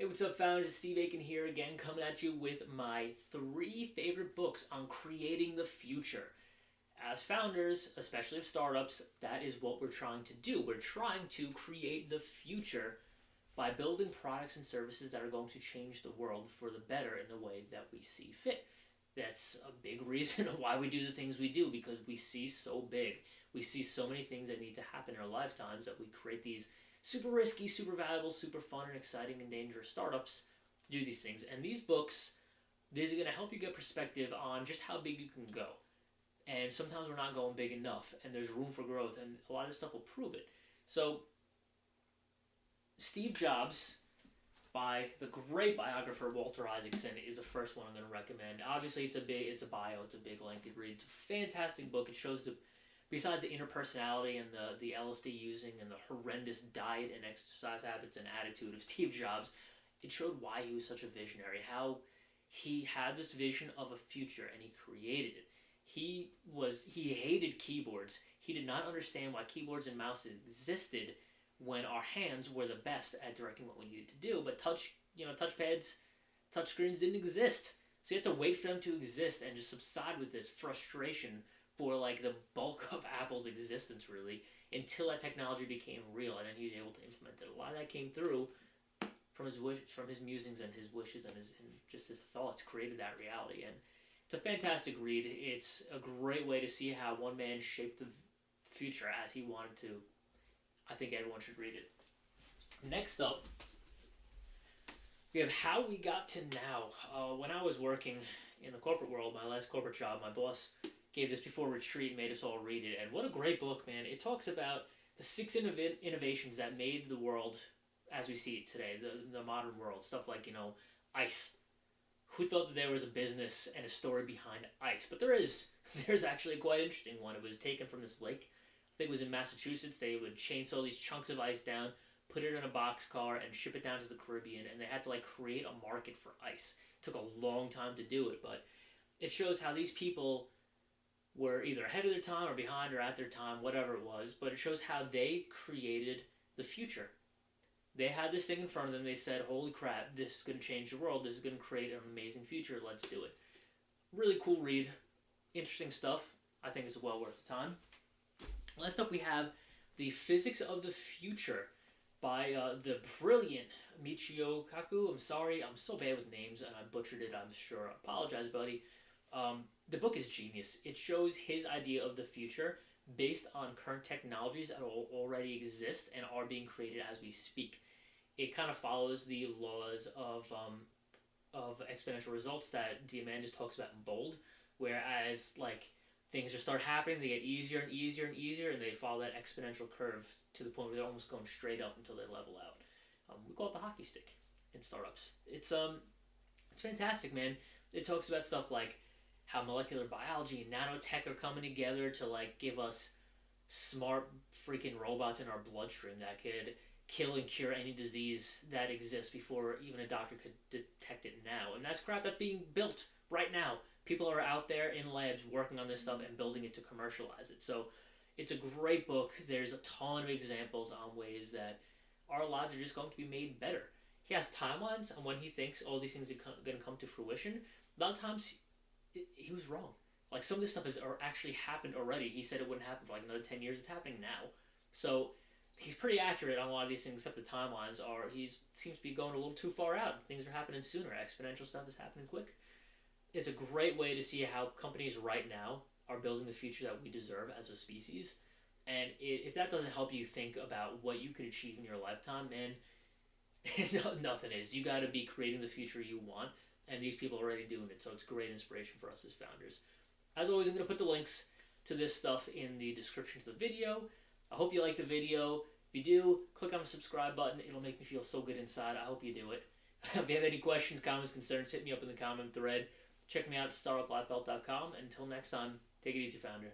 Hey, what's up, founders? It's Steve Aiken here again, coming at you with my 3 favorite books on creating the future. As founders, especially of startups, that is what we're trying to do. We're trying to create the future by building products and services that are going to change the world for the better in the way that we see fit. That's a big reason why we do the things we do, because we see so big. We see so many things that need to happen in our lifetimes that we create these super risky, super valuable, super fun and exciting and dangerous startups to do these things. And these are going to help you get perspective on just how big you can go. And sometimes we're not going big enough, and there's room for growth, and a lot of stuff will prove it. So, Steve Jobs, by the great biographer Walter Isaacson, is the first one I'm going to recommend. Obviously, it's a bio, it's a big, lengthy read. It's a fantastic book. It shows besides the interpersonality and the LSD using and the horrendous diet and exercise habits and attitude of Steve Jobs, it showed why he was such a visionary, how he had this vision of a future and he created it. He hated keyboards. He did not understand why keyboards and mouses existed when our hands were the best at directing what we needed to do. But touchpads, touchscreens didn't exist. So you have to wait for them to exist and just subside with this frustration for like the bulk of Apple's existence, really, until that technology became real, and then he was able to implement it. A lot of that came through from his musings and his wishes and just his thoughts created that reality. And it's a fantastic read. It's a great way to see how one man shaped the future as he wanted to. I think everyone should read it. Next up, we have How We Got to Now. When I was working in the corporate world, my last corporate job, my boss gave this before retreat and made us all read it. And what a great book, man. It talks about the 6 innovations that made the world as we see it today, the modern world. Stuff like, ice. Who thought that there was a business and a story behind ice? But there's actually a quite interesting one. It was taken from this lake. I think it was in Massachusetts. They would chainsaw these chunks of ice down, put it in a boxcar, and ship it down to the Caribbean. And they had to create a market for ice. It took a long time to do it, but it shows how these people were either ahead of their time or behind or at their time, whatever it was, but it shows how they created the future. They had this thing in front of them. They said, holy crap, this is going to change the world. This is going to create an amazing future. Let's do it. Really cool read. Interesting stuff. I think it's well worth the time. Last up, we have The Physics of the Future by the brilliant Michio Kaku. I'm sorry, I'm so bad with names, and I butchered it, I'm sure. I apologize, buddy. The book is genius. It shows his idea of the future based on current technologies that already exist and are being created as we speak. It kind of follows the laws of exponential results that Diamandis talks about in Bold, whereas things just start happening, they get easier and easier and easier, and they follow that exponential curve to the point where they're almost going straight up until they level out. We call it the hockey stick in startups. It's fantastic, man. It talks about stuff like how molecular biology and nanotech are coming together to give us smart freaking robots in our bloodstream that could kill and cure any disease that exists before even a doctor could detect it now. And that's crap that's being built right now. People are out there in labs working on this stuff and building it to commercialize it. So it's a great book. There's a ton of examples on ways that our lives are just going to be made better. He has timelines on when he thinks all these things are going to come to fruition. A lot of times he was wrong. Some of this stuff has actually happened already. He said it wouldn't happen for another 10 years. It's happening now. So he's pretty accurate on a lot of these things, except the timelines he seems to be going a little too far out. Things are happening sooner. Exponential stuff is happening quick. It's a great way to see how companies right now are building the future that we deserve as a species. And if that doesn't help you think about what you could achieve in your lifetime, man, nothing is. You got to be creating the future you want. And these people are already doing it, so it's great inspiration for us as founders. As always, I'm going to put the links to this stuff in the description to the video. I hope you like the video. If you do, click on the subscribe button. It'll make me feel so good inside. I hope you do it. If you have any questions, comments, concerns, hit me up in the comment thread. Check me out at startuplifebelt.com. Until next time, take it easy, founder.